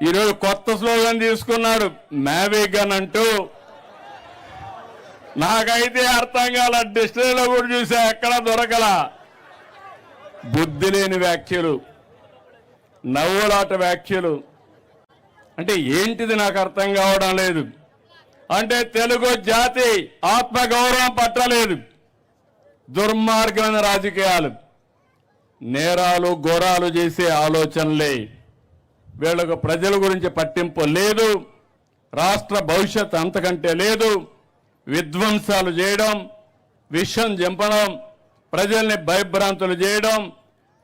ఈరోజు కొత్త స్లోగన్ తీసుకున్నాడు మ్యావిగన్ అంటూ. నాకైతే అర్థం కాల, డిక్షనరీలో కూడా చూసా, ఎక్కడ దొరకల. బుద్ధి లేని వ్యాఖ్యలు, నవ్వులాట వ్యాఖ్యలు. అంటే ఏంటిది నాకు అర్థం కావడం లేదు. అంటే తెలుగు జాతి ఆత్మగౌరవం పట్టలేదు. దుర్మార్గమైన రాజకీయాలు, నేరాలు ఘోరాలు చేసే ఆలోచనలే. వీళ్ళకు ప్రజల గురించి పట్టింపు లేదు, రాష్ట్ర భవిష్యత్ అంతకంటే లేదు. విధ్వంసాలు చేయడం, విషం చంపడం, ప్రజల్ని భయభ్రాంతులు చేయడం.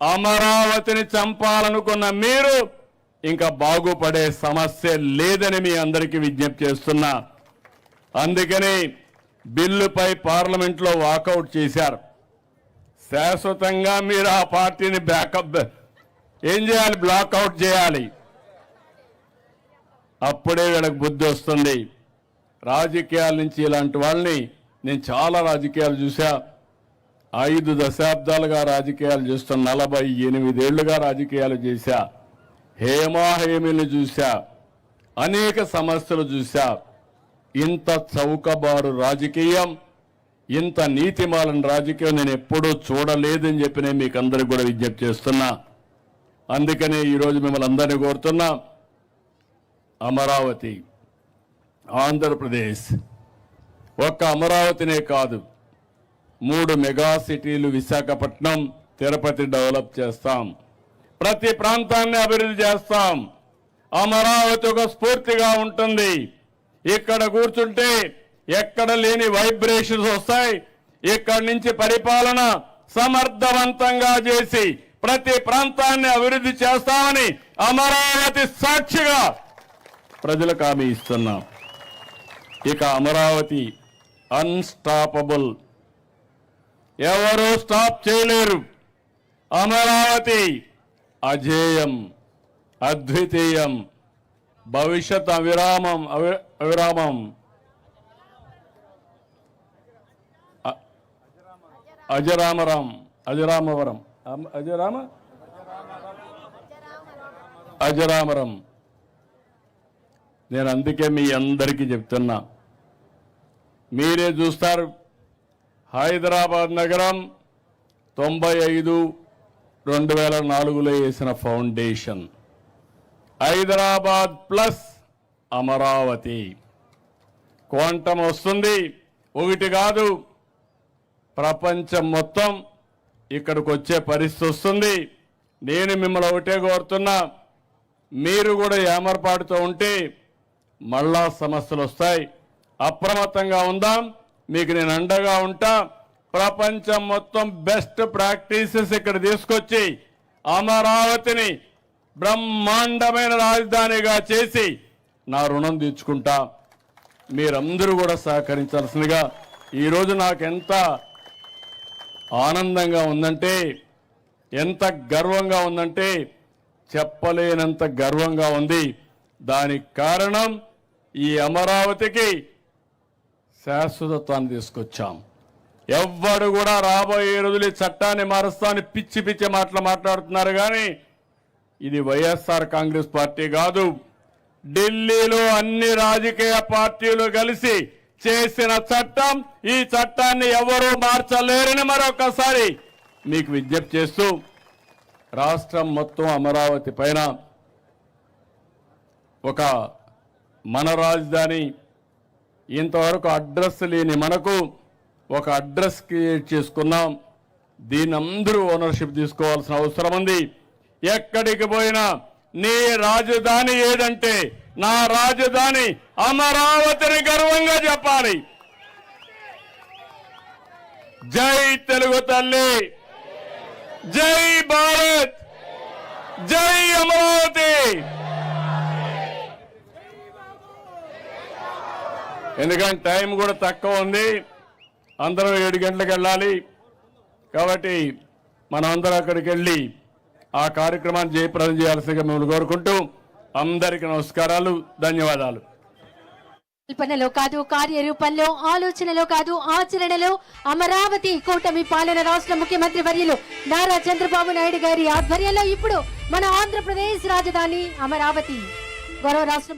అమరావతిని చంపాలనుకున్న మీరు ఇంకా బాగుపడే సమస్య లేదని మీ అందరికీ విజ్ఞప్తి చేస్తున్నా. అందుకని బిల్లుపై పార్లమెంట్లో వాకౌట్ చేశారు. శాశ్వతంగా మీరు ఆ పార్టీని బ్యాకప్ ఏం చేయాలి, బ్లాక్అవుట్ చేయాలి. అప్పుడే వీళ్ళకి బుద్ధి వస్తుంది. రాజకీయాల నుంచి ఇలాంటి వాళ్ళని నేను చాలా రాజకీయాలు చూసా. 5 దశాబ్దాలుగా రాజకీయాలు చేస్తున్న, 48 ఏళ్లుగా రాజకీయాలు చేశా. హేమాహేమిని చూశా, అనేక సమస్యలు చూశా. ఇంత చౌకబారు రాజకీయం, ఇంత నీతిమాలిన రాజకీయం నేను ఎప్పుడూ చూడలేదని చెప్పి నేను మీకు అందరికి కూడా విజ్ఞప్తి చేస్తున్నా. అందుకనే ఈరోజు మిమ్మల్ని అందరినీ కోరుతున్నా, అమరావతి, ఆంధ్రప్రదేశ్, ఒక్క అమరావతినే కాదు, 3 మెగా సిటీలు విశాఖపట్నం, తిరుపతి డెవలప్ చేస్తాం. ప్రతి ప్రాంతాన్ని అభివృద్ధి చేస్తాం. అమరావతి ఒక స్ఫూర్తిగా ఉంటుంది. ఇక్కడ కూర్చుంటే ఎక్కడ లేని వైబ్రేషన్స్ వస్తాయి. ఇక్కడి నుంచి పరిపాలన సమర్థవంతంగా చేసి ప్రతి ప్రాంతాన్ని అభివృద్ధి చేస్తామని అమరావతి సాక్షిగా ప్రజలకు హామీ ఇస్తున్నాం. ఇక అమరావతి అన్స్టాపబుల్, ఎవరు స్టాప్ చేయలేరు. అమరావతి అజేయం, అద్వితీయం, భవిష్యత్ అవిరామం అజరామరం. నేను అందుకే మీ అందరికీ చెప్తున్నా, మీరే చూస్తారు. హైదరాబాద్ నగరం 95/2004లో వేసిన foundation. Hyderabad plus Amaravati. Quantum వస్తుంది, ఒకటి కాదు, ప్రపంచం మొత్తం ఇక్కడికి వచ్చే పరిస్థితి వస్తుంది. నేను మిమ్మల్ని ఒకటే కోరుతున్నా, మీరు కూడా ఏమరపాటుతో ఉంటే మళ్ళా సమస్యలు వస్తాయి. అప్రమత్తంగా ఉందాం. మీకు నేను అండగా ఉంటా. ప్రపంచం మొత్తం బెస్ట్ ప్రాక్టీసెస్ ఇక్కడ తీసుకొచ్చి అమరావతిని బ్రహ్మాండమైన రాజధానిగా చేసి నా రుణం తీర్చుకుంటా. మీరందరూ కూడా సహకరించాల్సిందిగా. ఈరోజు నాకు ఎంత ఆనందంగా ఉందంటే, ఎంత గర్వంగా ఉందంటే చెప్పలేనంత గర్వంగా ఉంది. దానికి కారణం ఈ అమరావతికి శాశ్వతత్వాన్ని తీసుకొచ్చాం. ఎవ్వడు కూడా రాబోయే రోజులు ఈ చట్టాన్ని మారుస్తామని పిచ్చి పిచ్చి మాటలు మాట్లాడుతున్నారు. కానీ ఇది వైఎస్ఆర్ కాంగ్రెస్ పార్టీ కాదు, ఢిల్లీలో అన్ని రాజకీయ పార్టీలు కలిసి చేసిన చట్టం. ఈ చట్టాన్ని ఎవరూ మార్చలేరని మరొకసారి మీకు విజ్ఞప్తి చేస్తూ, రాష్ట్రం మొత్తం అమరావతి పైన ఒక మన రాజధాని, ఇంతవరకు అడ్రస్ లేని మనకు ఒక అడ్రస్ క్రియేట్ చేసుకున్నాం. దీని అందరూ ఓనర్షిప్ తీసుకోవాల్సిన అవసరం ఉంది. ఎక్కడికి పోయినా నీ రాజధాని ఏదంటే నా రాజధాని అమరావతిని గర్వంగా చెప్పాలి. జై తెలుగు తల్లి, జై భారత్, జై అమరావతి. ఎందుకంటే టైం కూడా తక్కువ ఉంది, అందరం 7 గంటలకు వెళ్ళాలి. కాబట్టి మనం అందరం అక్కడికి వెళ్ళి ఆ కార్యక్రమాన్ని జయప్రదం చేయాల్సిందిగా మిమ్మల్ని కోరుకుంటూ అందరికీ నమస్కారాలు, ధన్యవాదాలు. కల్పనలో కాదు, కార్యరూపంలో, ఆలోచనలో కాదు, ఆచరణలో అమరావతి కూటమి పాలన రాష్ట్ర ముఖ్యమంత్రి వర్యులు నారా చంద్రబాబు నాయుడు గారి ఆధ్వర్యంలో ఇప్పుడు మన ఆంధ్రప్రదేశ్ రాజధాని అమరావతి గౌరవ రాష్ట్ర